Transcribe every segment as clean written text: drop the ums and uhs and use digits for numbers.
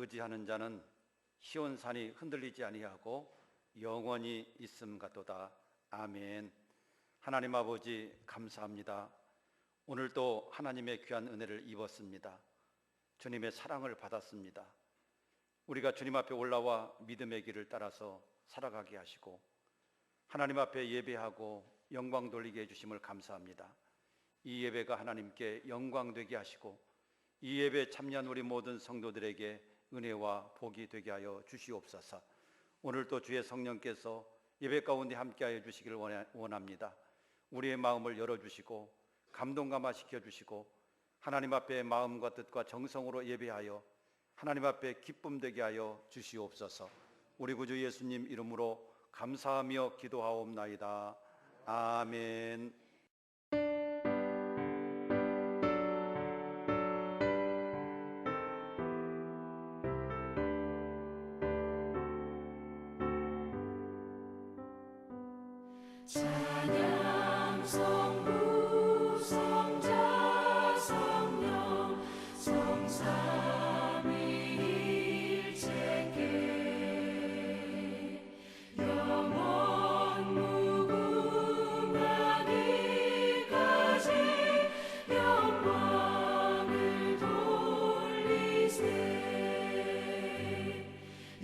의지하는 자는 시온산이 흔들리지 아니하고 영원히 있음 같도다. 아멘. 하나님 아버지 감사합니다. 오늘도 하나님의 귀한 은혜를 입었습니다. 주님의 사랑을 받았습니다. 우리가 주님 앞에 올라와 믿음의 길을 따라서 살아가게 하시고 하나님 앞에 예배하고 영광 돌리게 해주심을 감사합니다. 이 예배가 하나님께 영광 되게 하시고 이 예배에 참여한 우리 모든 성도들에게 은혜와 복이 되게 하여 주시옵소서. 오늘도 주의 성령께서 예배 가운데 함께하여 주시기를 원합니다. 우리의 마음을 열어주시고 감동 감화시켜 주시고 하나님 앞에 마음과 뜻과 정성으로 예배하여 하나님 앞에 기쁨 되게 하여 주시옵소서. 우리 구주 예수님 이름으로 감사하며 기도하옵나이다. 아멘. 찬양 성부 성자 성령 성삼위일체께 영원 무궁하기까지 영광을 돌리세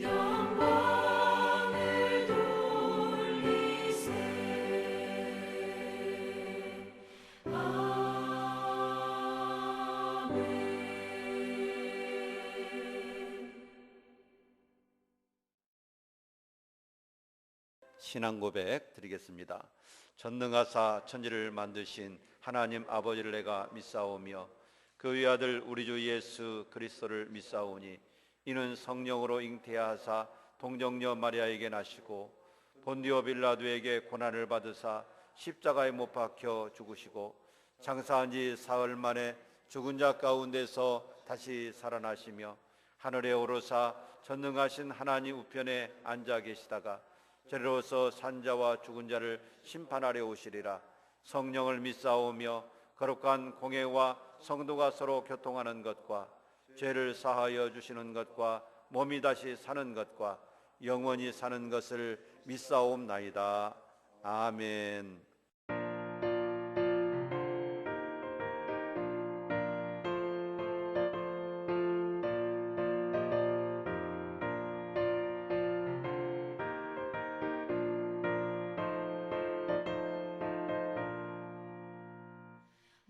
영광을 돌리세. 신앙 고백 드리겠습니다. 전능하사 천지를 만드신 하나님 아버지를 내가 믿사오며 그 외아들 우리 주 예수 그리스도를 믿사오니 이는 성령으로 잉태하사 동정녀 마리아에게 나시고 본디오 빌라도에게 고난을 받으사 십자가에 못 박혀 죽으시고 장사한 지 사흘 만에 죽은 자 가운데서 다시 살아나시며 하늘에 오르사 전능하신 하나님 우편에 앉아 계시다가 저리로서 산자와 죽은 자를 심판하려 오시리라. 성령을 믿사오며 거룩한 공회와 성도가 서로 교통하는 것과 죄를 사하여 주시는 것과 몸이 다시 사는 것과 영원히 사는 것을 믿사옵나이다. 아멘.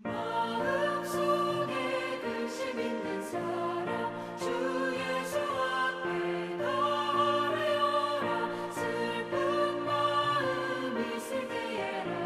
마음속에 근심 있는 사람 주 예수 앞에 나아뢰어라. 슬픈 마음 있을 때에라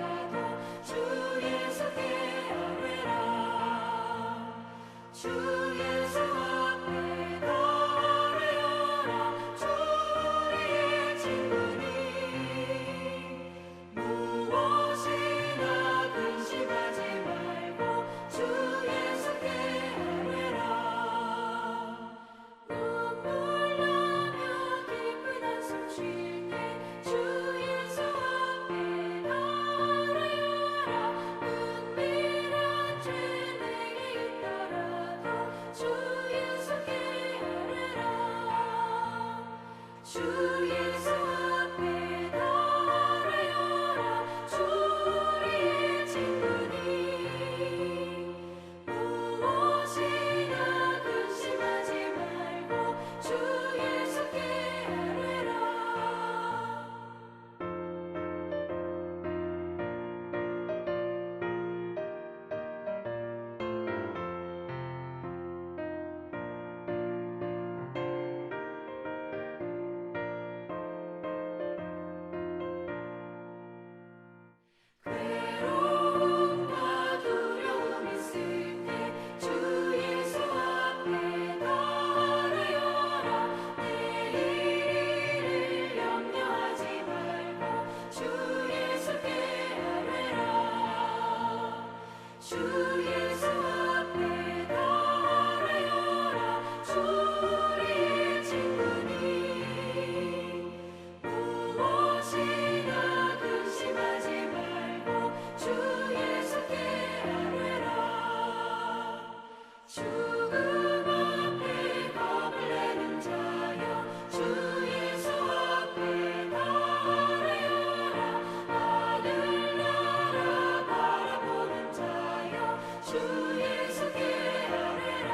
주 예수께 아뢰라.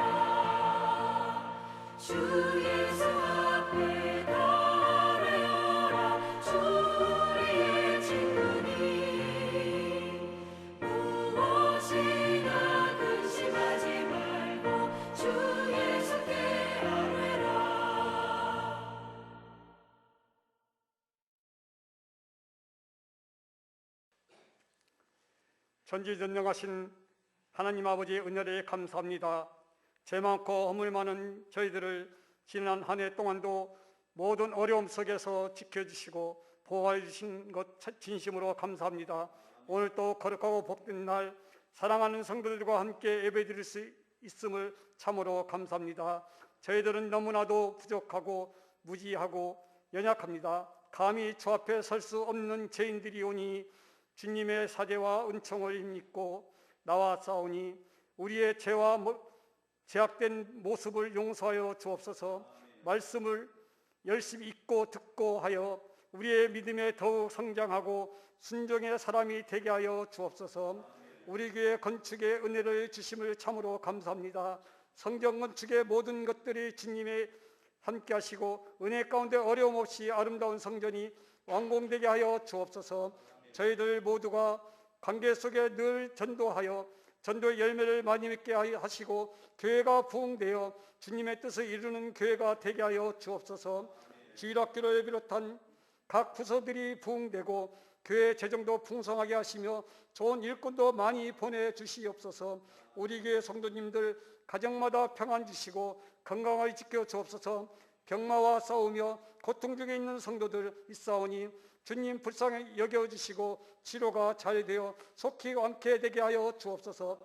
주 예수 앞에 다 아뢰어라. 주 우리의 친구니 무엇이나 근심하지 말고 주 예수께 아뢰라. 전지전능하신 하나님 아버지의 은혜에 감사합니다. 죄 많고 허물 많은 저희들을 지난 한 해 동안도 모든 어려움 속에서 지켜주시고 보호해 주신 것 진심으로 감사합니다. 오늘 또 거룩하고 복된 날 사랑하는 성도들과 함께 예배드릴 수 있음을 참으로 감사합니다. 저희들은 너무나도 부족하고 무지하고 연약합니다. 감히 주 앞에 설 수 없는 죄인들이 오니 주님의 사죄와 은총을 믿고 나와 싸우니 우리의 죄와 죄악된 모습을 용서하여 주옵소서. 말씀을 열심히 읽고 듣고 하여 우리의 믿음에 더욱 성장하고 순종의 사람이 되게 하여 주옵소서. 우리 교회 건축에 은혜를 주심을 참으로 감사합니다. 성경 건축의 모든 것들이 주님의 함께 하시고 은혜 가운데 어려움 없이 아름다운 성전이 완공되게 하여 주옵소서. 저희들 모두가 관계 속에 늘 전도하여 전도의 열매를 많이 맺게 하시고 교회가 부흥되어 주님의 뜻을 이루는 교회가 되게 하여 주옵소서. 주일학교를 비롯한 각 부서들이 부흥되고 교회 재정도 풍성하게 하시며 좋은 일꾼도 많이 보내주시옵소서. 우리 교회 성도님들 가정마다 평안 주시고 건강하게 지켜 주옵소서. 병마와 싸우며 고통 중에 있는 성도들 있사오니 주님 불쌍히 여겨주시고 치료가 잘 되어 속히 완쾌되게 하여 주옵소서.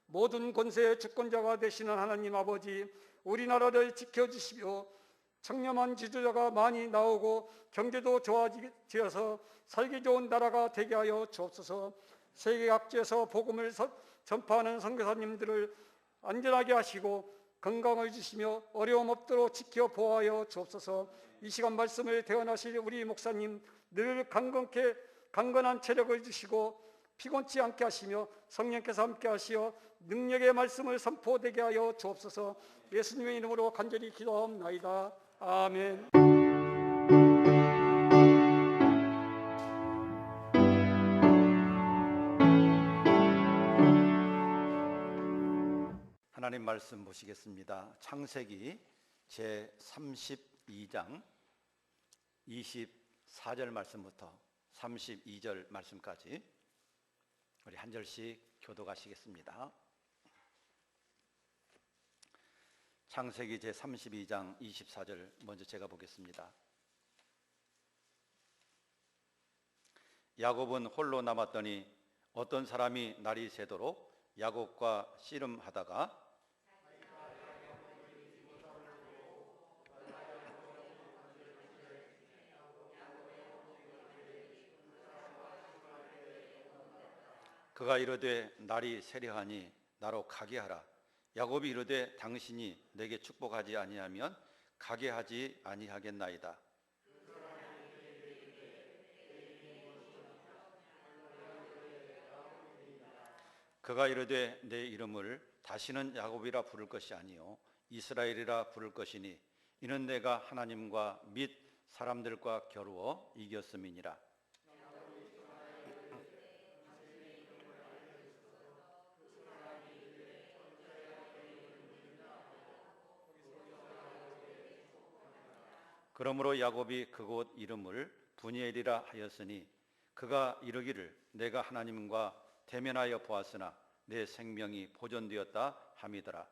모든 권세의 주권자가 되시는 하나님 아버지, 우리나라를 지켜주시며 청렴한 지도자가 많이 나오고 경제도 좋아지어서 살기 좋은 나라가 되게 하여 주옵소서. 세계 각지에서 복음을 전파하는 선교사님들을 안전하게 하시고 건강을 주시며 어려움 없도록 지켜 보호하여 주옵소서. 이 시간 말씀을 대언하실 우리 목사님 늘 강건한 체력을 주시고 피곤치 않게 하시며 성령께서 함께 하시어 능력의 말씀을 선포되게 하여 주옵소서. 예수님의 이름으로 간절히 기도하옵나이다. 아멘. 하나님 말씀 보시겠습니다. 창세기 제 32장 24절 말씀부터 32절 말씀까지 우리 한 절씩 교독하시겠습니다. 창세기 제 32장 24절 먼저 제가 보겠습니다. 야곱은 홀로 남았더니 어떤 사람이 날이 새도록 야곱과 씨름하다가 그가 이르되 날이 세려하니 나로 가게 하라. 야곱이 이르되 당신이 내게 축복하지 아니하면 가게 하지 아니하겠나이다. 그가 이르되 내 이름을 다시는 야곱이라 부를 것이 아니요 이스라엘이라 부를 것이니 이는 내가 하나님과 및 사람들과 겨루어 이겼음이니라. 그러므로 야곱이 그곳 이름을 브니엘이라 하였으니 그가 이르기를 내가 하나님과 대면하여 보았으나 내 생명이 보존되었다 함이더라.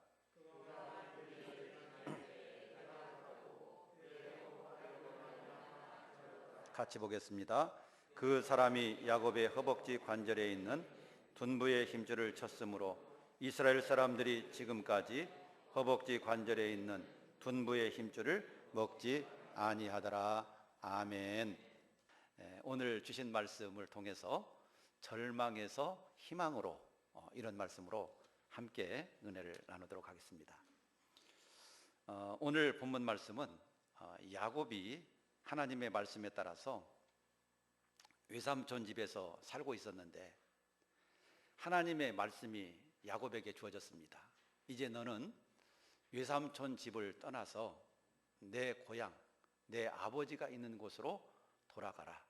같이 보겠습니다. 그 사람이 야곱의 허벅지 관절에 있는 둔부의 힘줄을 쳤으므로 이스라엘 사람들이 지금까지 허벅지 관절에 있는 둔부의 힘줄을 먹지 아니하더라. 아멘. 오늘 주신 말씀을 통해서 절망에서 희망으로 이런 말씀으로 함께 은혜를 나누도록 하겠습니다. 오늘 본문 말씀은 야곱이 하나님의 말씀에 따라서 외삼촌 집에서 살고 있었는데 하나님의 말씀이 야곱에게 주어졌습니다. 이제 너는 외삼촌 집을 떠나서 내 고향, 내 아버지가 있는 곳으로 돌아가라.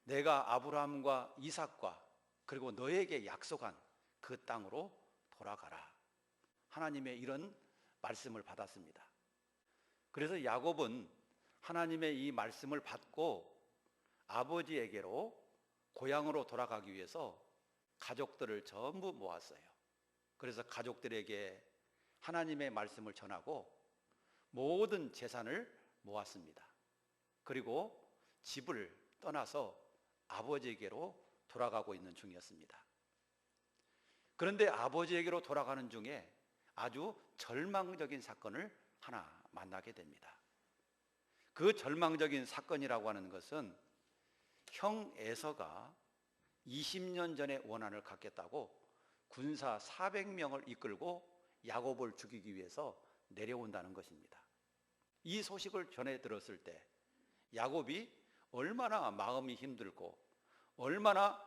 내가 아브라함과 이삭과 그리고 너에게 약속한 그 땅으로 돌아가라. 하나님의 이런 말씀을 받았습니다. 그래서 야곱은 하나님의 이 말씀을 받고 아버지에게로 고향으로 돌아가기 위해서 가족들을 전부 모았어요. 그래서 가족들에게 하나님의 말씀을 전하고 모든 재산을 모았습니다. 그리고 집을 떠나서 아버지에게로 돌아가고 있는 중이었습니다. 그런데 아버지에게로 돌아가는 중에 아주 절망적인 사건을 하나 만나게 됩니다. 그 절망적인 사건이라고 하는 것은 형 에서가 20년 전에 원한을 갖겠다고 군사 400명을 이끌고 야곱을 죽이기 위해서 내려온다는 것입니다. 이 소식을 전해 들었을 때 야곱이 얼마나 마음이 힘들고 얼마나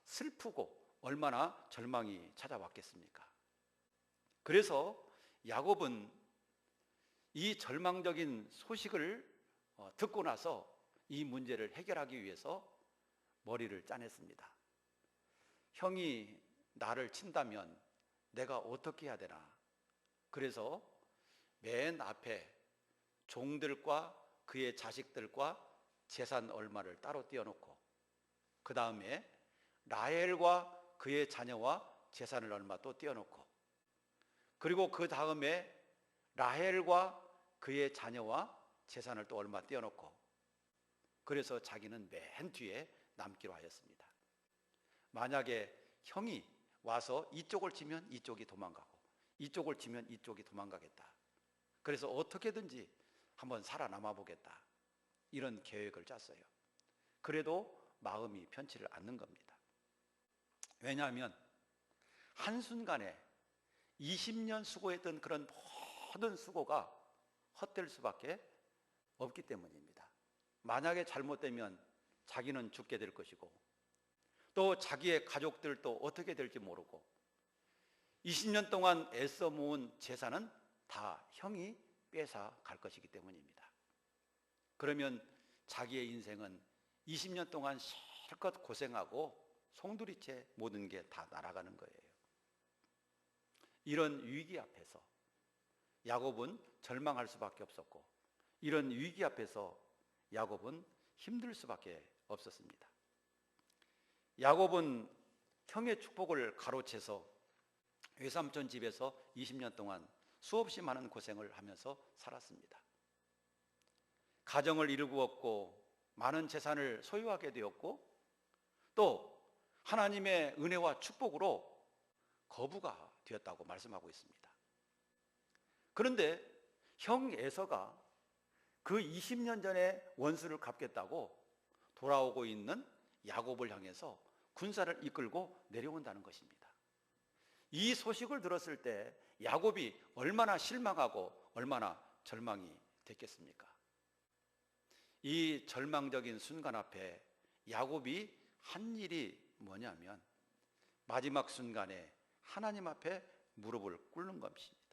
슬프고 얼마나 절망이 찾아왔겠습니까? 그래서 야곱은 이 절망적인 소식을 듣고 나서 이 문제를 해결하기 위해서 머리를 짜냈습니다. 형이 나를 친다면 내가 어떻게 해야 되나? 그래서 맨 앞에 종들과 그의 자식들과 재산 얼마를 따로 띄워놓고 그 다음에 라헬과 그의 자녀와 재산을 얼마 또 띄워놓고 그리고 그 다음에 라헬과 그의 자녀와 재산을 또 얼마 띄워놓고 그래서 자기는 맨 뒤에 남기로 하였습니다. 만약에 형이 와서 이쪽을 치면 이쪽이 도망가고 이쪽을 치면 이쪽이 도망가겠다. 그래서 어떻게든지 한번 살아남아 보겠다. 이런 계획을 짰어요. 그래도 마음이 편치를 않는 겁니다. 왜냐하면 한순간에 20년 수고했던 그런 모든 수고가 헛될 수밖에 없기 때문입니다. 만약에 잘못되면 자기는 죽게 될 것이고 또 자기의 가족들도 어떻게 될지 모르고 20년 동안 애써 모은 재산은 다 형이 뺏어 갈 것이기 때문입니다. 그러면 자기의 인생은 20년 동안 실컷 고생하고 송두리째 모든 게 다 날아가는 거예요. 이런 위기 앞에서 야곱은 절망할 수밖에 없었고 이런 위기 앞에서 야곱은 힘들 수밖에 없었습니다. 야곱은 형의 축복을 가로채서 외삼촌 집에서 20년 동안 수없이 많은 고생을 하면서 살았습니다. 가정을 이루었고 많은 재산을 소유하게 되었고 또 하나님의 은혜와 축복으로 거부가 되었다고 말씀하고 있습니다. 그런데 형 에서가 그 20년 전에 원수를 갚겠다고 돌아오고 있는 야곱을 향해서 군사를 이끌고 내려온다는 것입니다. 이 소식을 들었을 때 야곱이 얼마나 실망하고 얼마나 절망이 됐겠습니까? 이 절망적인 순간 앞에 야곱이 한 일이 뭐냐면 마지막 순간에 하나님 앞에 무릎을 꿇는 것입니다.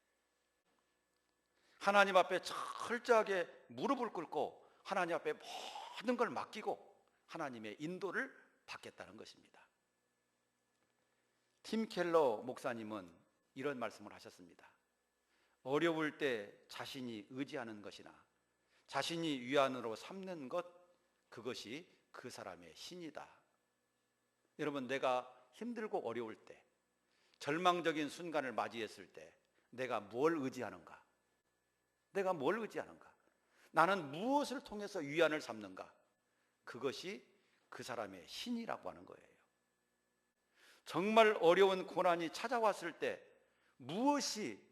하나님 앞에 철저하게 무릎을 꿇고 하나님 앞에 모든 걸 맡기고 하나님의 인도를 받겠다는 것입니다. 팀 켈러 목사님은 이런 말씀을 하셨습니다. 어려울 때 자신이 의지하는 것이나 자신이 위안으로 삼는 것, 그것이 그 사람의 신이다. 여러분, 내가 힘들고 어려울 때, 절망적인 순간을 맞이했을 때 내가 뭘 의지하는가? 내가 뭘 의지하는가? 나는 무엇을 통해서 위안을 삼는가? 그것이 그 사람의 신이라고 하는 거예요. 정말 어려운 고난이 찾아왔을 때 무엇이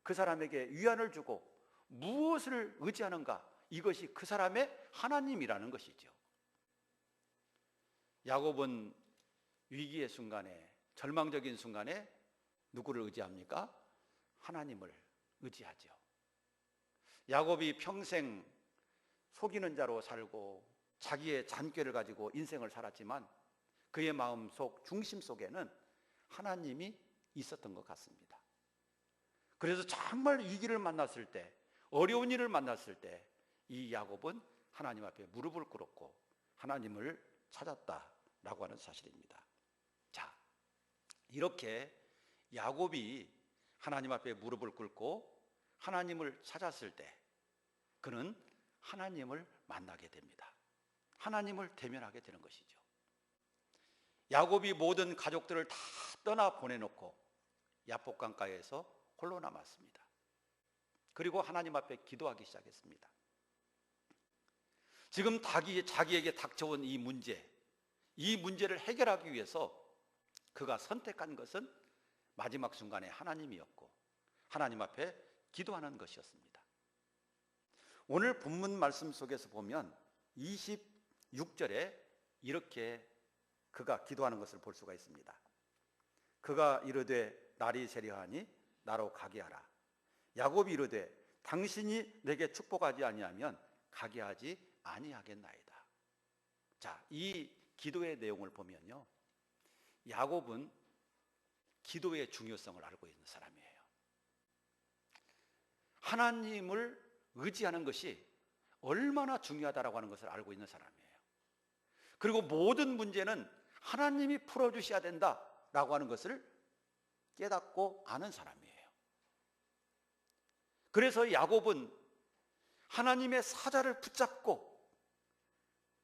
그 사람에게 위안을 주고 무엇을 의지하는가? 이것이 그 사람의 하나님이라는 것이죠. 야곱은 위기의 순간에, 절망적인 순간에 누구를 의지합니까? 하나님을 의지하죠. 야곱이 평생 속이는 자로 살고 자기의 잔꾀를 가지고 인생을 살았지만 그의 마음속 중심 속에는 하나님이 있었던 것 같습니다. 그래서 정말 위기를 만났을 때, 어려운 일을 만났을 때 이 야곱은 하나님 앞에 무릎을 꿇었고 하나님을 찾았다라고 하는 사실입니다. 자, 이렇게 야곱이 하나님 앞에 무릎을 꿇고 하나님을 찾았을 때 그는 하나님을 만나게 됩니다. 하나님을 대면하게 되는 것이죠. 야곱이 모든 가족들을 다 떠나 보내놓고 야복강가에서 홀로 남았습니다. 그리고 하나님 앞에 기도하기 시작했습니다. 지금 자기에게 닥쳐온 이 문제를 해결하기 위해서 그가 선택한 것은 마지막 순간에 하나님이었고 하나님 앞에 기도하는 것이었습니다. 오늘 본문 말씀 속에서 보면 26절에 이렇게 그가 기도하는 것을 볼 수가 있습니다. 그가 이르되 날이 세려하니 나로 가게 하라. 야곱이 이르되 당신이 내게 축복하지 아니하면 가게 하지 아니하겠나이다. 자, 이 기도의 내용을 보면요, 야곱은 기도의 중요성을 알고 있는 사람이에요. 하나님을 의지하는 것이 얼마나 중요하다라고 하는 것을 알고 있는 사람이에요. 그리고 모든 문제는 하나님이 풀어주셔야 된다라고 하는 것을 깨닫고 아는 사람이에요. 그래서 야곱은 하나님의 사자를 붙잡고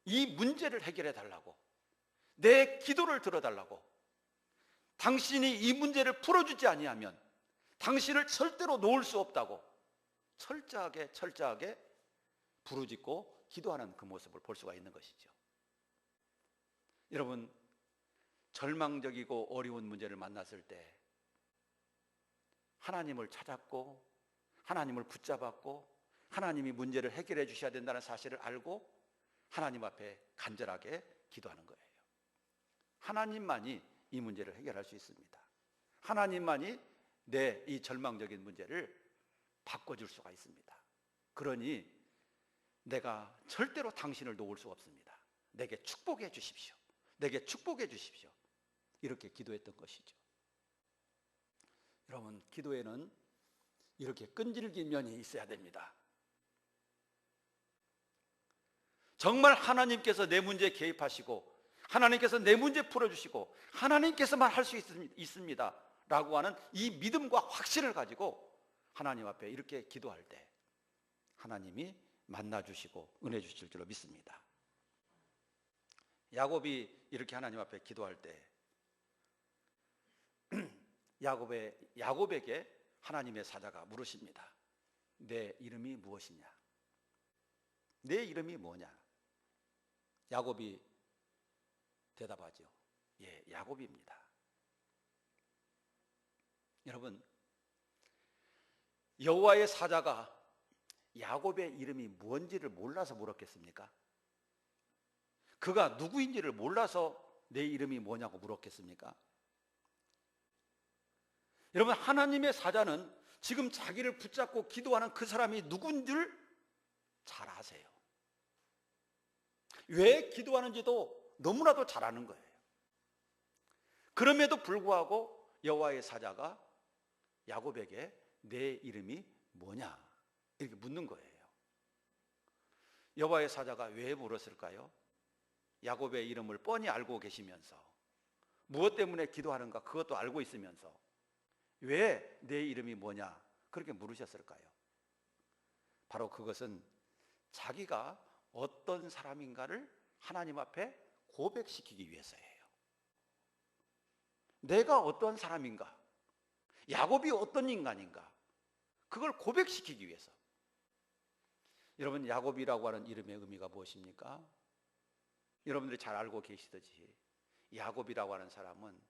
이 문제를 해결해 달라고, 내 기도를 들어달라고, 당신이 이 문제를 풀어주지 아니하면 당신을 절대로 놓을 수 없다고 철저하게 부르짖고 기도하는 그 모습을 볼 수가 있는 것이죠. 여러분, 절망적이고 어려운 문제를 만났을 때 하나님을 찾았고 하나님을 붙잡았고 하나님이 문제를 해결해 주셔야 된다는 사실을 알고 하나님 앞에 간절하게 기도하는 거예요. 하나님만이 이 문제를 해결할 수 있습니다. 하나님만이 내 이 절망적인 문제를 바꿔줄 수가 있습니다. 그러니 내가 절대로 당신을 놓을 수 없습니다. 내게 축복해 주십시오. 내게 축복해 주십시오. 이렇게 기도했던 것이죠. 여러분, 기도에는 이렇게 끈질긴 면이 있어야 됩니다. 정말 하나님께서 내 문제에 개입하시고 하나님께서 내 문제 풀어주시고 하나님께서만 할 수 있습니다 라고 하는 이 믿음과 확신을 가지고 하나님 앞에 이렇게 기도할 때 하나님이 만나주시고 은혜 주실 줄로 믿습니다. 야곱이 이렇게 하나님 앞에 기도할 때 야곱에게 하나님의 사자가 물으십니다. 내 이름이 무엇이냐? 내 이름이 뭐냐? 야곱이 대답하죠. 예, 야곱입니다. 여러분, 여호와의 사자가 야곱의 이름이 뭔지를 몰라서 물었겠습니까? 그가 누구인지를 몰라서 내 이름이 뭐냐고 물었겠습니까? 여러분, 하나님의 사자는 지금 자기를 붙잡고 기도하는 그 사람이 누군 줄 잘 아세요. 왜 기도하는지도 너무나도 잘 아는 거예요. 그럼에도 불구하고 여호와의 사자가 야곱에게 내 이름이 뭐냐 이렇게 묻는 거예요. 여호와의 사자가 왜 물었을까요? 야곱의 이름을 뻔히 알고 계시면서 무엇 때문에 기도하는가 그것도 알고 있으면서 왜 내 이름이 뭐냐 그렇게 물으셨을까요? 바로 그것은 자기가 어떤 사람인가를 하나님 앞에 고백시키기 위해서예요. 내가 어떤 사람인가, 야곱이 어떤 인간인가, 그걸 고백시키기 위해서. 여러분, 야곱이라고 하는 이름의 의미가 무엇입니까? 여러분들이 잘 알고 계시듯이 야곱이라고 하는 사람은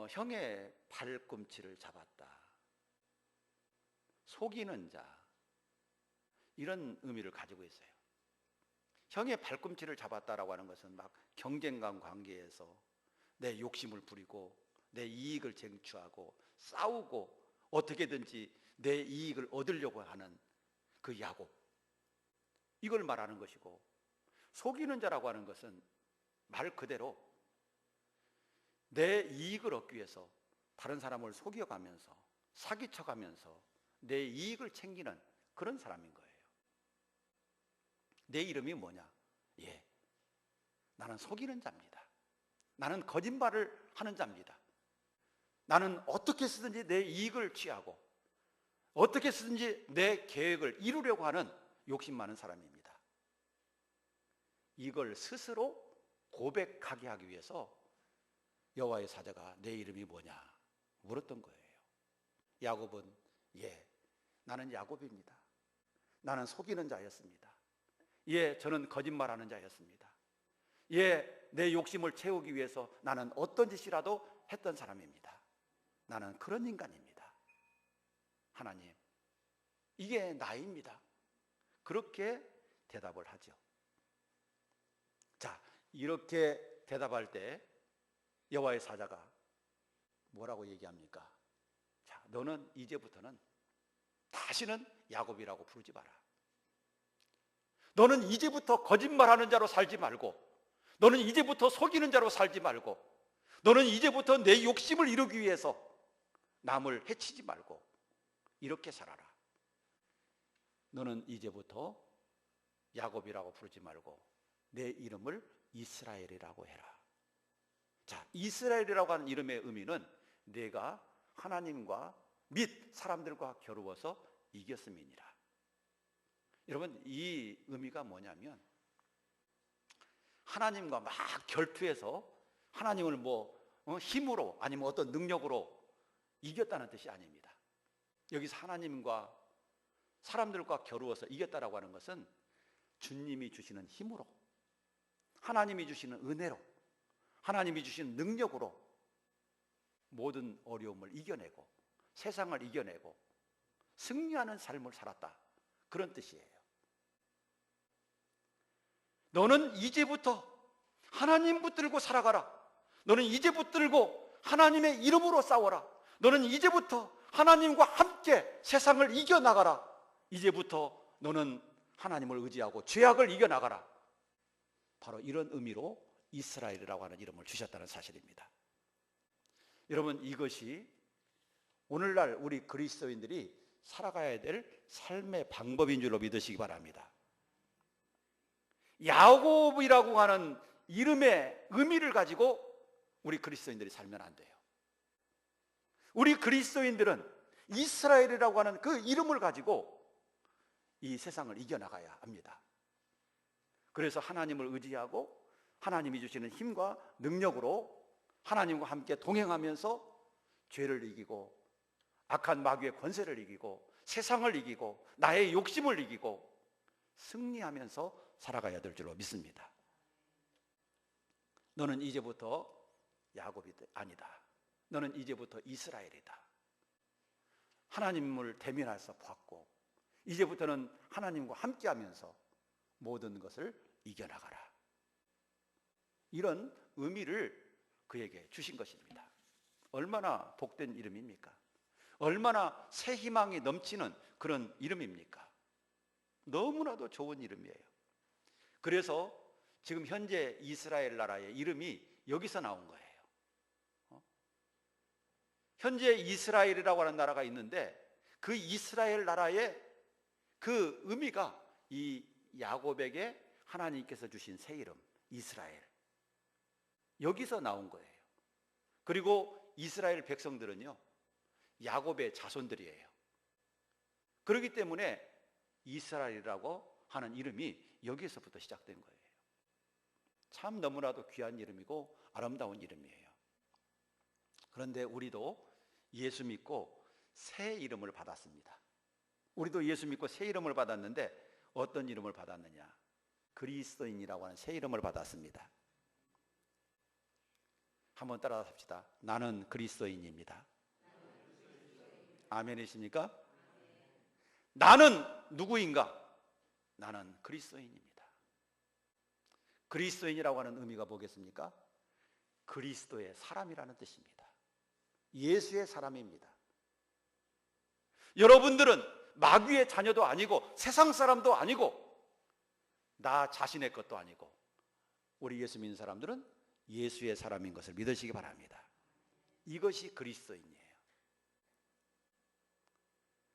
형의 발꿈치를 잡았다, 속이는 자, 이런 의미를 가지고 있어요. 형의 발꿈치를 잡았다라고 하는 것은 막 경쟁감 관계에서 내 욕심을 부리고 내 이익을 쟁취하고 싸우고 어떻게든지 내 이익을 얻으려고 하는 그 야곱, 이걸 말하는 것이고, 속이는 자라고 하는 것은 말 그대로 내 이익을 얻기 위해서 다른 사람을 속여가면서 사기쳐가면서 내 이익을 챙기는 그런 사람인 거예요. 내 이름이 뭐냐? 나는 속이는 자입니다. 나는 거짓말을 하는 자입니다. 나는 어떻게 쓰든지 내 이익을 취하고 어떻게 쓰든지 내 계획을 이루려고 하는 욕심 많은 사람입니다. 이걸 스스로 고백하게 하기 위해서 여호와의 사자가 내 이름이 뭐냐 물었던 거예요. 야곱은 나는 야곱입니다. 나는 속이는 자였습니다. 저는 거짓말하는 자였습니다. 내 욕심을 채우기 위해서 나는 어떤 짓이라도 했던 사람입니다. 나는 그런 인간입니다. 하나님, 이게 나입니다. 그렇게 대답을 하죠. 자, 이렇게 대답할 때 여호와의 사자가 뭐라고 얘기합니까? 자, 너는 이제부터는 다시는 야곱이라고 부르지 마라. 너는 이제부터 거짓말하는 자로 살지 말고, 너는 이제부터 속이는 자로 살지 말고, 너는 이제부터 내 욕심을 이루기 위해서 남을 해치지 말고 이렇게 살아라. 너는 이제부터 야곱이라고 부르지 말고 내 이름을 이스라엘이라고 해라. 자, 이스라엘이라고 하는 이름의 의미는 내가 하나님과 및 사람들과 겨루어서 이겼음이니라. 여러분, 이 의미가 뭐냐면 하나님과 막 결투해서 하나님을 힘으로 아니면 어떤 능력으로 이겼다는 뜻이 아닙니다. 여기서 하나님과 사람들과 겨루어서 이겼다라고 하는 것은 주님이 주시는 힘으로, 하나님이 주시는 은혜로, 하나님이 주시는 능력으로 모든 어려움을 이겨내고 세상을 이겨내고 승리하는 삶을 살았다, 그런 뜻이에요. 너는 이제부터 하나님 붙들고 살아가라. 너는 이제 붙들고 하나님의 이름으로 싸워라. 너는 이제부터 하나님과 함께 세상을 이겨나가라. 이제부터 너는 하나님을 의지하고 죄악을 이겨나가라. 바로 이런 의미로 이스라엘이라고 하는 이름을 주셨다는 사실입니다. 여러분, 이것이 오늘날 우리 그리스도인들이 살아가야 될 삶의 방법인 줄로 믿으시기 바랍니다. 야곱이라고 하는 이름의 의미를 가지고 우리 그리스도인들이 살면 안 돼요. 우리 그리스도인들은 이스라엘이라고 하는 그 이름을 가지고 이 세상을 이겨나가야 합니다. 그래서 하나님을 의지하고 하나님이 주시는 힘과 능력으로 하나님과 함께 동행하면서 죄를 이기고 악한 마귀의 권세를 이기고 세상을 이기고 나의 욕심을 이기고 승리하면서 살아가야 될 줄로 믿습니다. 너는 이제부터 야곱이 아니다. 너는 이제부터 이스라엘이다. 하나님을 대면해서 봤고 이제부터는 하나님과 함께하면서 모든 것을 이겨나가라. 이런 의미를 그에게 주신 것입니다. 얼마나 복된 이름입니까? 얼마나 새 희망이 넘치는 그런 이름입니까? 너무나도 좋은 이름이에요. 그래서 지금 현재 이스라엘 나라의 이름이 여기서 나온 거예요. 현재 이스라엘이라고 하는 나라가 있는데 그 이스라엘 나라의 그 의미가 이 야곱에게 하나님께서 주신 새 이름 이스라엘, 여기서 나온 거예요. 그리고 이스라엘 백성들은요 야곱의 자손들이에요. 그렇기 때문에 이스라엘이라고 하는 이름이 여기서부터 시작된 거예요. 참 너무나도 귀한 이름이고 아름다운 이름이에요. 그런데 우리도 예수 믿고 새 이름을 받았습니다. 우리도 예수 믿고 새 이름을 받았는데 어떤 이름을 받았느냐? 그리스도인이라고 하는 새 이름을 받았습니다. 한번 따라 합시다. 나는 그리스도인입니다. 아멘이십니까? 나는 누구인가? 나는 그리스도인입니다. 그리스도인이라고 하는 의미가 뭐겠습니까? 그리스도의 사람이라는 뜻입니다. 예수의 사람입니다. 여러분들은 마귀의 자녀도 아니고 세상 사람도 아니고 나 자신의 것도 아니고 우리 예수 믿는 사람들은 예수의 사람인 것을 믿으시기 바랍니다. 이것이 그리스도인이에요.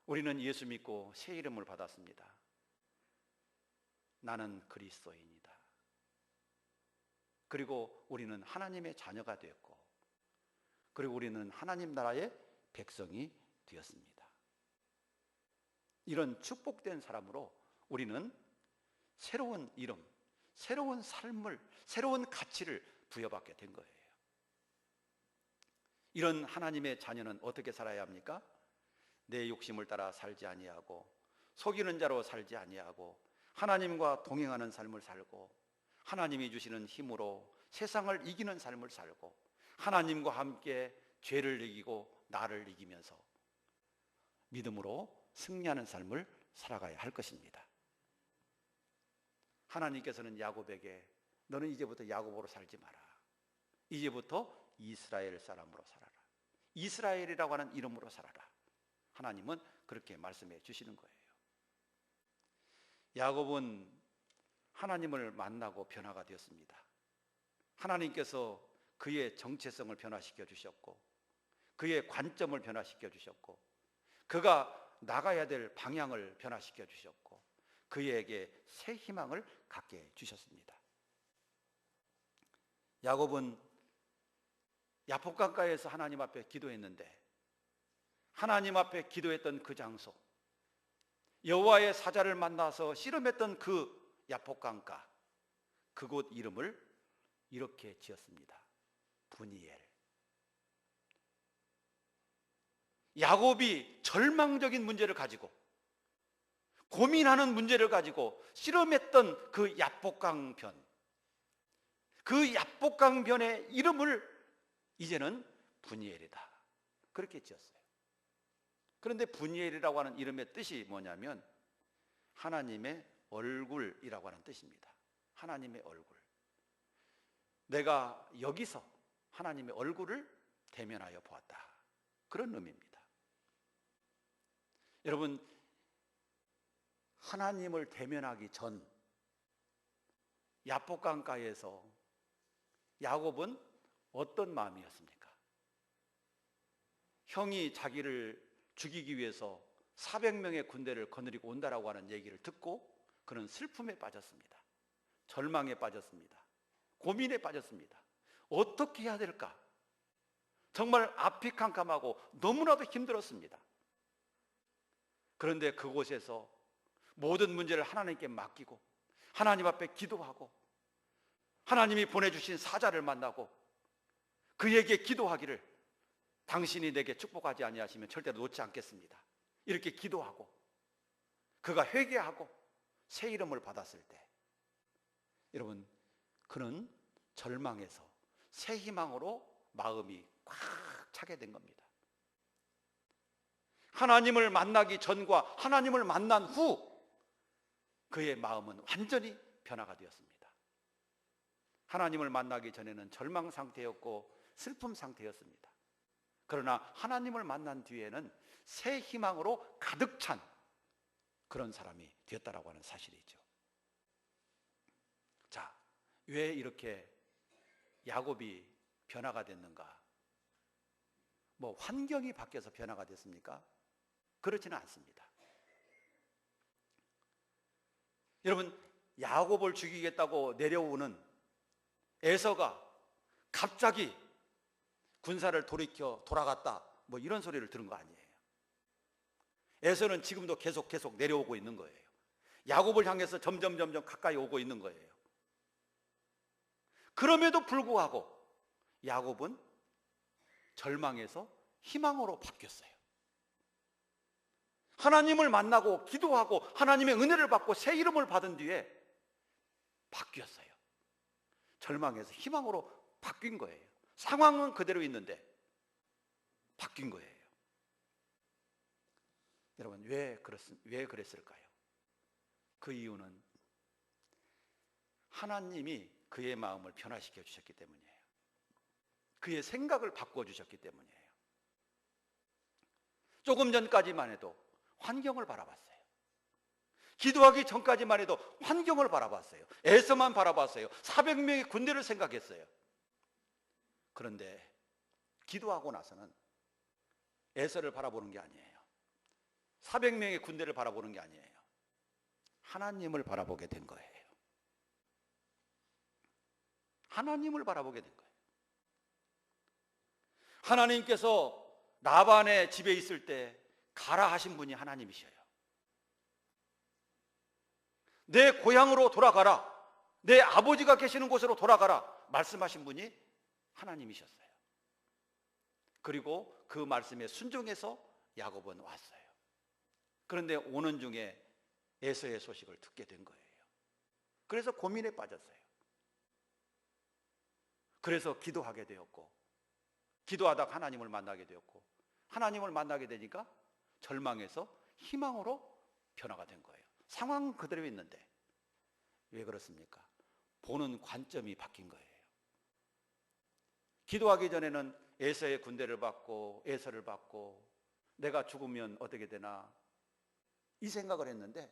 우리는 예수 믿고 새 이름을 받았습니다. 나는 그리스도인이다. 그리고 우리는 하나님의 자녀가 되었고, 그리고 우리는 하나님 나라의 백성이 되었습니다. 이런 축복된 사람으로 우리는 새로운 이름, 새로운 삶을, 새로운 가치를 부여받게 된 거예요. 이런 하나님의 자녀는 어떻게 살아야 합니까? 내 욕심을 따라 살지 아니하고, 속이는 자로 살지 아니하고, 하나님과 동행하는 삶을 살고, 하나님이 주시는 힘으로 세상을 이기는 삶을 살고, 하나님과 함께 죄를 이기고 나를 이기면서 믿음으로 승리하는 삶을 살아가야 할 것입니다. 하나님께서는 야곱에게 너는 이제부터 야곱으로 살지 마라. 이제부터 이스라엘 사람으로 살아라. 이스라엘이라고 하는 이름으로 살아라. 하나님은 그렇게 말씀해 주시는 거예요. 야곱은 하나님을 만나고 변화가 되었습니다. 하나님께서 그의 정체성을 변화시켜 주셨고, 그의 관점을 변화시켜 주셨고, 그가 나가야 될 방향을 변화시켜 주셨고, 그에게 새 희망을 갖게 해 주셨습니다. 야곱은 야복강가에서 하나님 앞에 기도했는데, 하나님 앞에 기도했던 그 장소, 여호와의 사자를 만나서 씨름했던 그 야복강가, 그곳 이름을 이렇게 지었습니다. 브니엘. 야곱이 절망적인 문제를 가지고, 고민하는 문제를 가지고 씨름했던 그 야복강변, 그 야복강변의 이름을 이제는 브니엘이다, 그렇게 지었어요. 그런데 브니엘이라고 하는 이름의 뜻이 뭐냐면 하나님의 얼굴이라고 하는 뜻입니다. 하나님의 얼굴. 내가 여기서 하나님의 얼굴을 대면하여 보았다, 그런 의미입니다. 여러분, 하나님을 대면하기 전 야복강가에서 야곱은 어떤 마음이었습니까? 형이 자기를 죽이기 위해서 400명의 군대를 거느리고 온다라고 하는 얘기를 듣고 그는 슬픔에 빠졌습니다. 절망에 빠졌습니다. 고민에 빠졌습니다. 어떻게 해야 될까? 정말 앞이 캄캄하고 너무나도 힘들었습니다. 그런데 그곳에서 모든 문제를 하나님께 맡기고 하나님 앞에 기도하고 하나님이 보내주신 사자를 만나고 그에게 기도하기를, 당신이 내게 축복하지 아니하시면 절대로 놓지 않겠습니다, 이렇게 기도하고 그가 회개하고 새 이름을 받았을 때, 여러분, 그는 절망에서 새 희망으로 마음이 꽉 차게 된 겁니다. 하나님을 만나기 전과 하나님을 만난 후 그의 마음은 완전히 변화가 되었습니다. 하나님을 만나기 전에는 절망 상태였고 슬픔 상태였습니다. 그러나 하나님을 만난 뒤에는 새 희망으로 가득 찬 그런 사람이 되었다라고 하는 사실이죠. 자, 왜 이렇게 야곱이 변화가 됐는가? 뭐 환경이 바뀌어서 변화가 됐습니까? 그렇지는 않습니다. 여러분, 야곱을 죽이겠다고 내려오는 에서가 갑자기 군사를 돌이켜 돌아갔다, 뭐 이런 소리를 들은 거 아니에요. 에서는 지금도 계속 내려오고 있는 거예요. 야곱을 향해서 점점 가까이 오고 있는 거예요. 그럼에도 불구하고 야곱은 절망에서 희망으로 바뀌었어요. 하나님을 만나고 기도하고 하나님의 은혜를 받고 새 이름을 받은 뒤에 바뀌었어요. 절망에서 희망으로 바뀐 거예요. 상황은 그대로 있는데 바뀐 거예요. 여러분, 왜 그랬을까요? 그 이유는 하나님이 그의 마음을 변화시켜 주셨기 때문이에요. 그의 생각을 바꿔 주셨기 때문이에요. 조금 전까지만 해도 환경을 바라봤어요. 기도하기 전까지만 해도 환경을 바라봤어요. 에서만 바라봤어요. 400명의 군대를 생각했어요. 그런데 기도하고 나서는 에서를 바라보는 게 아니에요. 400명의 군대를 바라보는 게 아니에요. 하나님을 바라보게 된 거예요. 하나님을 바라보게 된 거예요. 하나님께서 라반의 집에 있을 때 가라 하신 분이 하나님이셔요. 내 고향으로 돌아가라, 내 아버지가 계시는 곳으로 돌아가라 말씀하신 분이 하나님이셨어요. 그리고 그 말씀에 순종해서 야곱은 왔어요. 그런데 오는 중에 에서의 소식을 듣게 된 거예요. 그래서 고민에 빠졌어요. 그래서 기도하게 되었고, 기도하다가 하나님을 만나게 되었고, 하나님을 만나게 되니까 절망에서 희망으로 변화가 된 거예요. 상황은 그대로 있는데 왜 그렇습니까? 보는 관점이 바뀐 거예요. 기도하기 전에는 에서의 군대를 받고 에서를 받고 내가 죽으면 어떻게 되나 이 생각을 했는데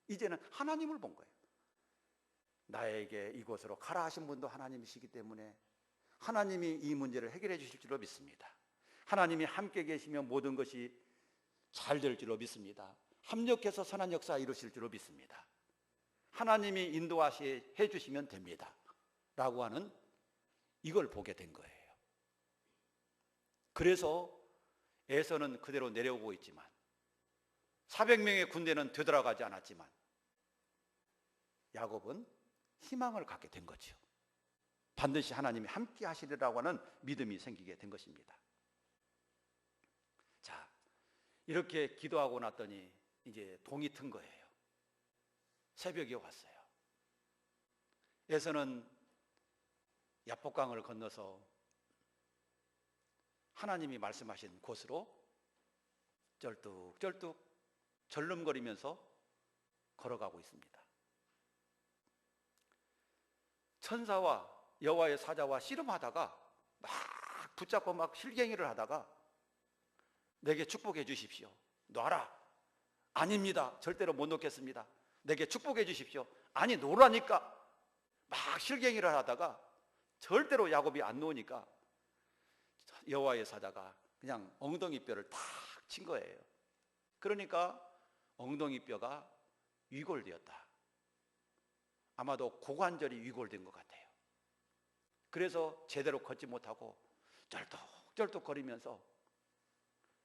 이제는 하나님을 본 거예요. 나에게 이곳으로 가라 하신 분도 하나님이시기 때문에 하나님이 이 문제를 해결해 주실 줄로 믿습니다. 하나님이 함께 계시면 모든 것이 잘 될 줄로 믿습니다. 합력해서 선한 역사 이루실 줄로 믿습니다. 하나님이 인도하시해 주시면 됩니다 라고 하는 이걸 보게 된 거예요. 그래서 에서는 그대로 내려오고 있지만 400명의 군대는 되돌아가지 않았지만 야곱은 희망을 갖게 된 거죠. 반드시 하나님이 함께 하시리라고 하는 믿음이 생기게 된 것입니다. 자, 이렇게 기도하고 났더니 이제 동이 튼 거예요. 새벽이 왔어요. 에서는 야복강을 건너서 하나님이 말씀하신 곳으로 쩔뚝쩔뚝 절름거리면서 걸어가고 있습니다. 천사와 여호와의 사자와 씨름하다가 막 붙잡고 막 실갱이를 하다가 내게 축복해 주십시오. 놔라. 아닙니다. 절대로 못 놓겠습니다. 내게 축복해 주십시오. 아니 놓으라니까. 막 실갱이를 하다가 절대로 야곱이 안 놓으니까 여호와의 사자가 그냥 엉덩이 뼈를 탁 친 거예요. 그러니까 엉덩이 뼈가 위골되었다. 아마도 고관절이 위골된 것 같아요. 그래서 제대로 걷지 못하고 쩔뚝쩔뚝 거리면서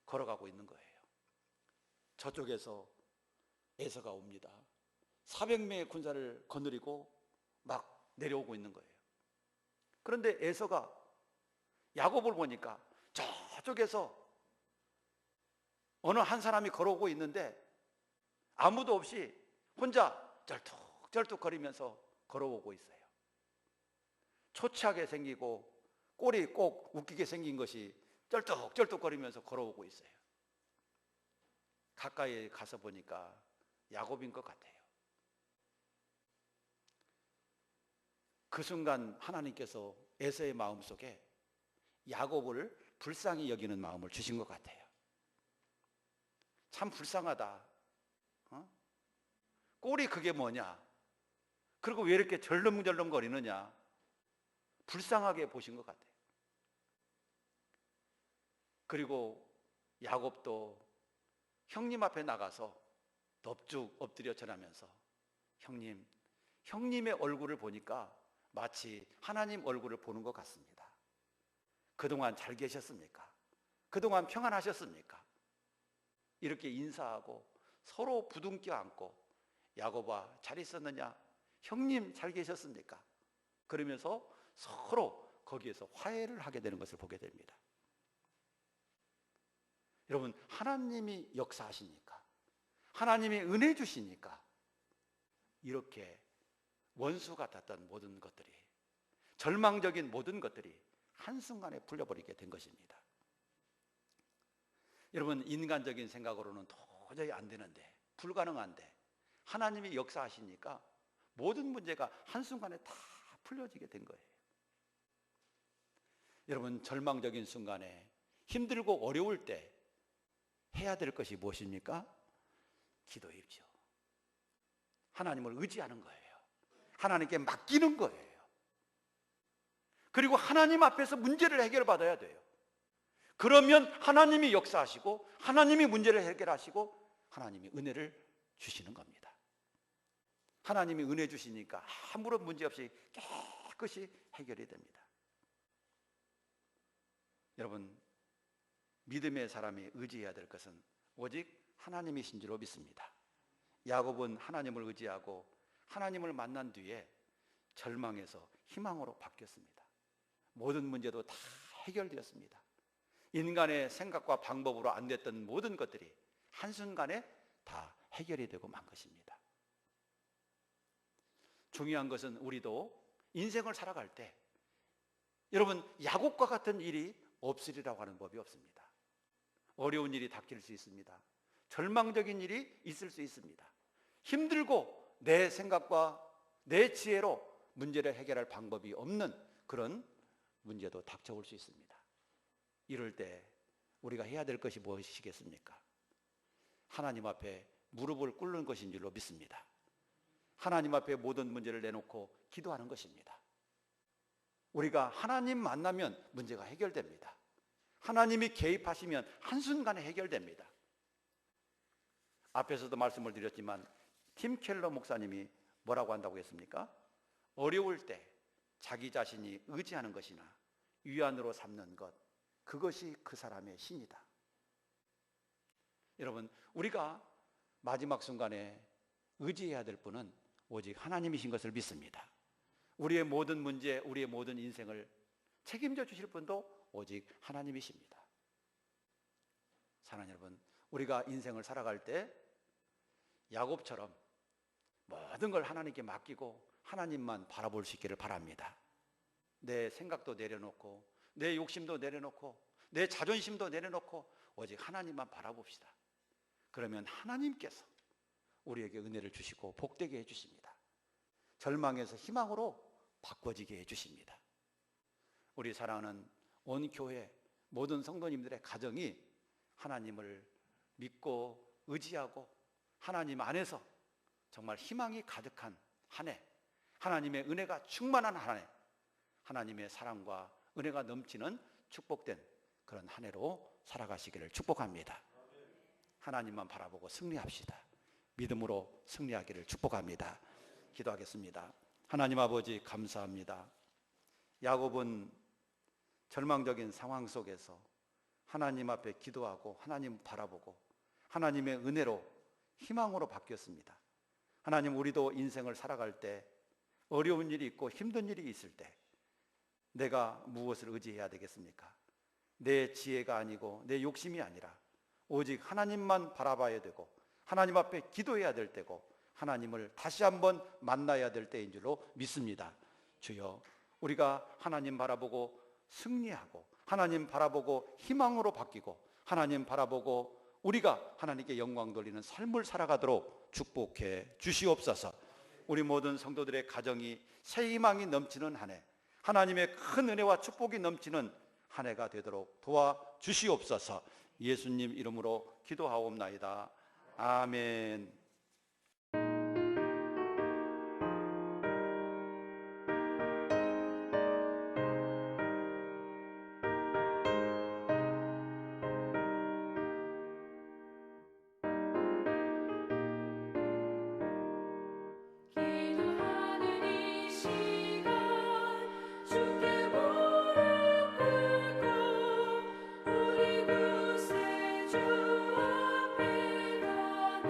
걸어가고 있는 거예요. 저쪽에서 에서가 옵니다. 400명의 군사를 거느리고 막 내려오고 있는 거예요. 그런데 에서가 야곱을 보니까 저쪽에서 어느 한 사람이 걸어오고 있는데 아무도 없이 혼자 쩔뚝쩔뚝 거리면서 걸어오고 있어요. 초췌하게 생기고 꼴이 꼭 웃기게 생긴 것이 쩔뚝쩔뚝 거리면서 걸어오고 있어요. 가까이 가서 보니까 야곱인 것 같아요. 그 순간 하나님께서 에서의 마음속에 야곱을 불쌍히 여기는 마음을 주신 것 같아요. 참 불쌍하다. 꼴이 그게 뭐냐? 그리고 왜 이렇게 절름절름 거리느냐? 불쌍하게 보신 것 같아요. 그리고 야곱도 형님 앞에 나가서 넙죽 엎드려 절하면서 형님, 형님의 얼굴을 보니까 마치 하나님 얼굴을 보는 것 같습니다. 그동안 잘 계셨습니까? 그동안 평안하셨습니까? 이렇게 인사하고 서로 부둥켜 안고 야곱아 잘 있었느냐? 형님 잘 계셨습니까? 그러면서 서로 거기에서 화해를 하게 되는 것을 보게 됩니다. 여러분, 하나님이 역사하시니까, 하나님이 은혜 주시니까 이렇게 원수 같았던 모든 것들이, 절망적인 모든 것들이 한순간에 풀려버리게 된 것입니다. 여러분, 인간적인 생각으로는 도저히 안 되는데, 불가능한데 하나님이 역사하시니까 모든 문제가 한순간에 다 풀려지게 된 거예요. 여러분, 절망적인 순간에 힘들고 어려울 때 해야 될 것이 무엇입니까? 기도입시오. 하나님을 의지하는 거예요. 하나님께 맡기는 거예요. 그리고 하나님 앞에서 문제를 해결받아야 돼요. 그러면 하나님이 역사하시고 하나님이 문제를 해결하시고 하나님이 은혜를 주시는 겁니다. 하나님이 은혜 주시니까 아무런 문제 없이 깨끗이 해결이 됩니다. 여러분, 믿음의 사람이 의지해야 될 것은 오직 하나님이신 줄로 믿습니다. 야곱은 하나님을 의지하고 하나님을 만난 뒤에 절망에서 희망으로 바뀌었습니다. 모든 문제도 다 해결되었습니다. 인간의 생각과 방법으로 안 됐던 모든 것들이 한순간에 다 해결이 되고 만 것입니다. 중요한 것은 우리도 인생을 살아갈 때 여러분, 야곱과 같은 일이 없으리라고 하는 법이 없습니다. 어려운 일이 닥칠 수 있습니다. 절망적인 일이 있을 수 있습니다. 힘들고 내 생각과 내 지혜로 문제를 해결할 방법이 없는 그런 문제도 닥쳐올 수 있습니다. 이럴 때 우리가 해야 될 것이 무엇이겠습니까? 하나님 앞에 무릎을 꿇는 것인 줄로 믿습니다. 하나님 앞에 모든 문제를 내놓고 기도하는 것입니다. 우리가 하나님 만나면 문제가 해결됩니다. 하나님이 개입하시면 한순간에 해결됩니다. 앞에서도 말씀을 드렸지만 팀 켈러 목사님이 뭐라고 한다고 했습니까? 어려울 때 자기 자신이 의지하는 것이나 위안으로 삼는 것, 그것이 그 사람의 신이다. 여러분, 우리가 마지막 순간에 의지해야 될 분은 오직 하나님이신 것을 믿습니다. 우리의 모든 문제, 우리의 모든 인생을 책임져 주실 분도 오직 하나님이십니다. 사랑하는 여러분, 우리가 인생을 살아갈 때 야곱처럼 모든 걸 하나님께 맡기고 하나님만 바라볼 수 있기를 바랍니다. 내 생각도 내려놓고 내 욕심도 내려놓고 내 자존심도 내려놓고 오직 하나님만 바라봅시다. 그러면 하나님께서 우리에게 은혜를 주시고 복되게 해주십니다. 절망에서 희망으로 바꿔지게 해주십니다. 우리 사랑하는 온 교회 모든 성도님들의 가정이 하나님을 믿고 의지하고 하나님 안에서 정말 희망이 가득한 한 해, 하나님의 은혜가 충만한 한 해, 하나님의 사랑과 은혜가 넘치는 축복된 그런 한 해로 살아가시기를 축복합니다. 하나님만 바라보고 승리합시다. 믿음으로 승리하기를 축복합니다. 기도하겠습니다. 하나님 아버지, 감사합니다. 야곱은 절망적인 상황 속에서 하나님 앞에 기도하고 하나님 바라보고 하나님의 은혜로 희망으로 바뀌었습니다. 하나님, 우리도 인생을 살아갈 때 어려운 일이 있고 힘든 일이 있을 때 내가 무엇을 의지해야 되겠습니까? 내 지혜가 아니고 내 욕심이 아니라 오직 하나님만 바라봐야 되고 하나님 앞에 기도해야 될 때고 하나님을 다시 한번 만나야 될 때인 줄로 믿습니다. 주여, 우리가 하나님 바라보고 승리하고 하나님 바라보고 희망으로 바뀌고 하나님 바라보고 우리가 하나님께 영광 돌리는 삶을 살아가도록 축복해 주시옵소서. 우리 모든 성도들의 가정이 새 희망이 넘치는 한 해, 하나님의 큰 은혜와 축복이 넘치는 한 해가 되도록 도와주시옵소서. 예수님 이름으로 기도하옵나이다. 아멘. 기도하는 이 시간 주께 무릎 꿇고 우리 구세주 앞에 가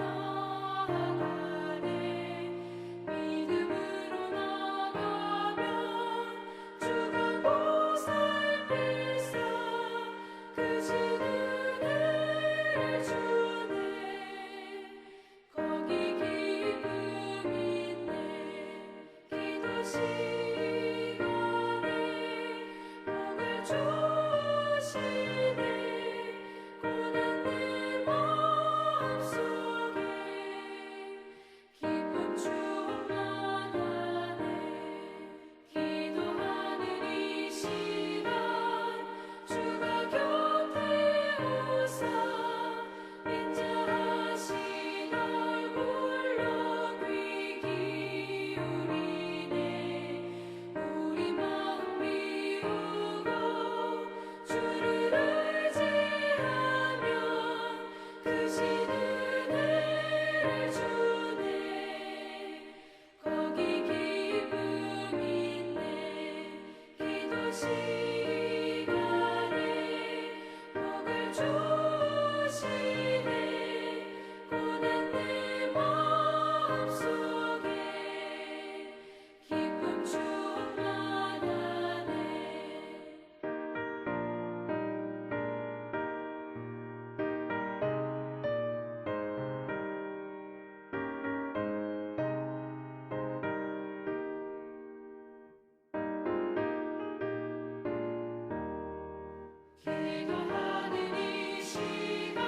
기도하는 이 시간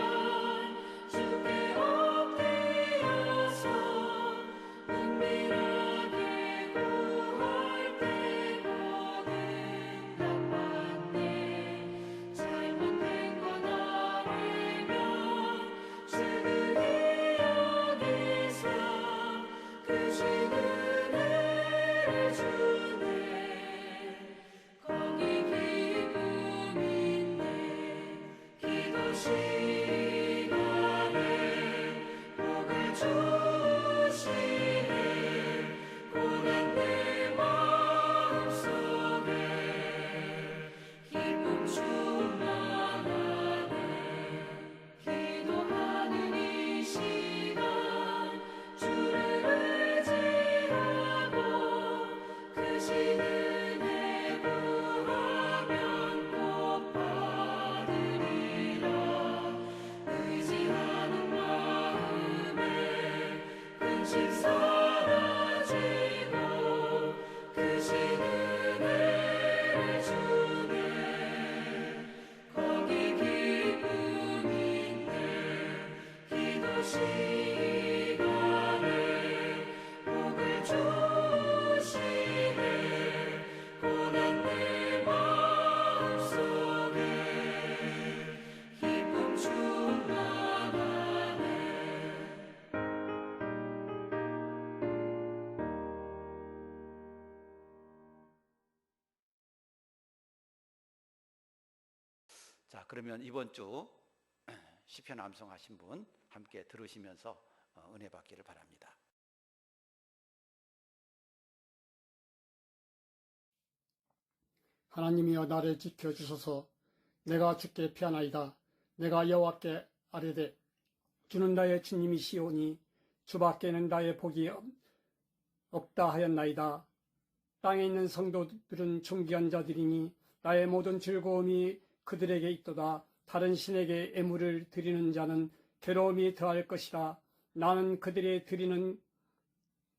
주께 엎드려서 은밀하게 구할 때거든 답한데 잘못된 건 알면 주님이 여기서 크신 은혜를 주네 거기 기쁨 있네 기도 시간에 복을 주시네 고난 내 마음속에 기쁨 충만하네 기도하는 이 시간 주를 의지하고 크신 은혜 구하면 꼭 받으리라 의지하는 마음에 근심 사라지고 크신 은혜를 주네 거기 기쁨 있네 기도 시간에 복을 주시네 고난 내 마음속에 기쁨 충만하네 자, 그러면 이번 주 시편 암송하신 분 함께 들으시면서 은혜 받기를 바랍니다. 하나님이여 나를 지켜주소서. 내가 주께 피하나이다. 내가 여호와께 아뢰되 주는 나의 주님이시오니 주밖에는 나의 복이 없다 하였나이다. 땅에 있는 성도들은 존귀한 자들이니 나의 모든 즐거움이 그들에게 있도다. 다른 신에게 애물을 드리는 자는 괴로움이 더할 것이라. 나는 그들의 드리는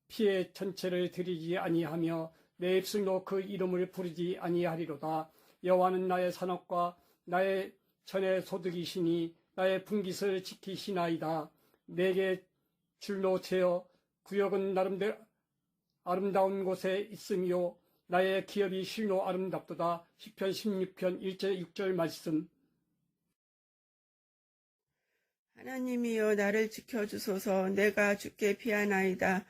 피의 전체를 드리지 아니하며 내 입술로 그 이름을 부르지 아니하리로다. 여호와는 나의 산업과 나의 전의 소득이시니 나의 분깃을 지키시나이다. 내게 줄로 재어 구역은 나름대로 아름다운 곳에 있으며 나의 기업이 실로 아름답도다. 시편 16편 1절 6절 말씀. 하나님이여 나를 지켜주소서. 내가 주께 피하나이다.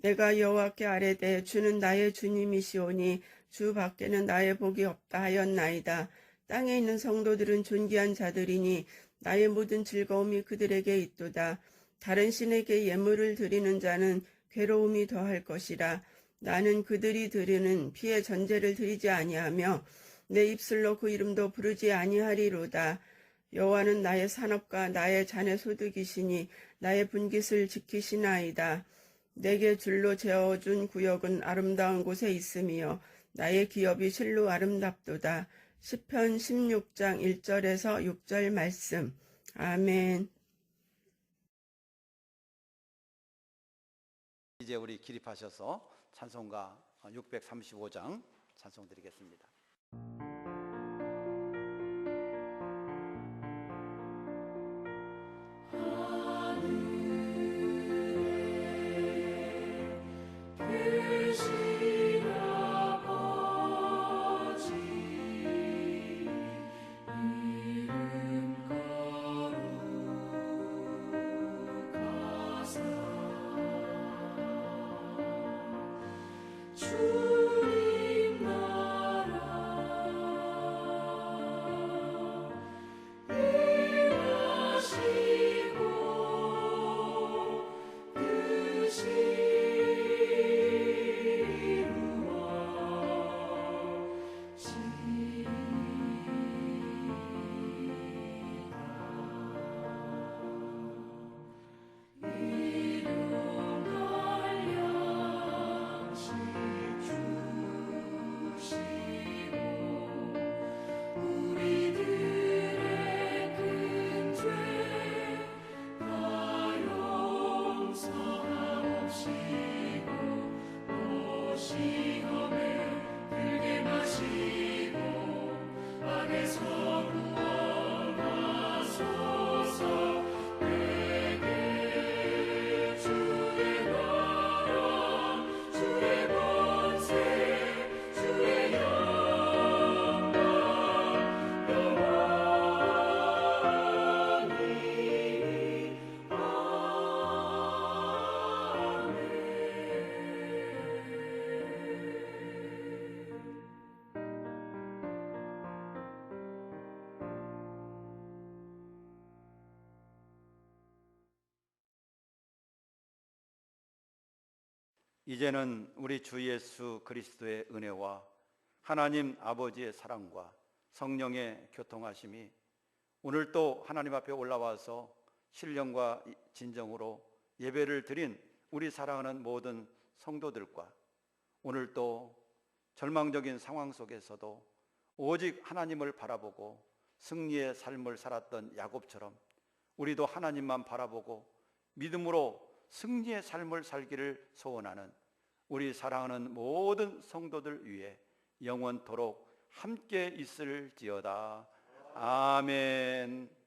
내가 여호와께 아뢰되 주는 나의 주님이시오니 주 밖에는 나의 복이 없다 하였나이다. 땅에 있는 성도들은 존귀한 자들이니 나의 모든 즐거움이 그들에게 있도다. 다른 신에게 예물을 드리는 자는 괴로움이 더할 것이라. 나는 그들이 드리는 피의 전제를 드리지 아니하며 내 입술로 그 이름도 부르지 아니하리로다. 여호와는 나의 산업과 나의 잔의 소득이시니 나의 분깃을 지키시나이다. 내게 줄로 재어준 구역은 아름다운 곳에 있으며 나의 기업이 실로 아름답도다. 시편 16장 1절에서 6절 말씀. 아멘. 이제 우리 기립하셔서 찬송가 635장 찬송 드리겠습니다. 크신 아버지 이름 거룩하사 주님 나라 이제는 우리 주 예수 그리스도의 은혜와 하나님 아버지의 사랑과 성령의 교통하심이 오늘 또 하나님 앞에 올라와서 신령과 진정으로 예배를 드린 우리 사랑하는 모든 성도들과 오늘 또 절망적인 상황 속에서도 오직 하나님을 바라보고 승리의 삶을 살았던 야곱처럼 우리도 하나님만 바라보고 믿음으로 승리의 삶을 살기를 소원하는 우리 사랑하는 모든 성도들 위해 영원토록 함께 있을지어다. 아멘.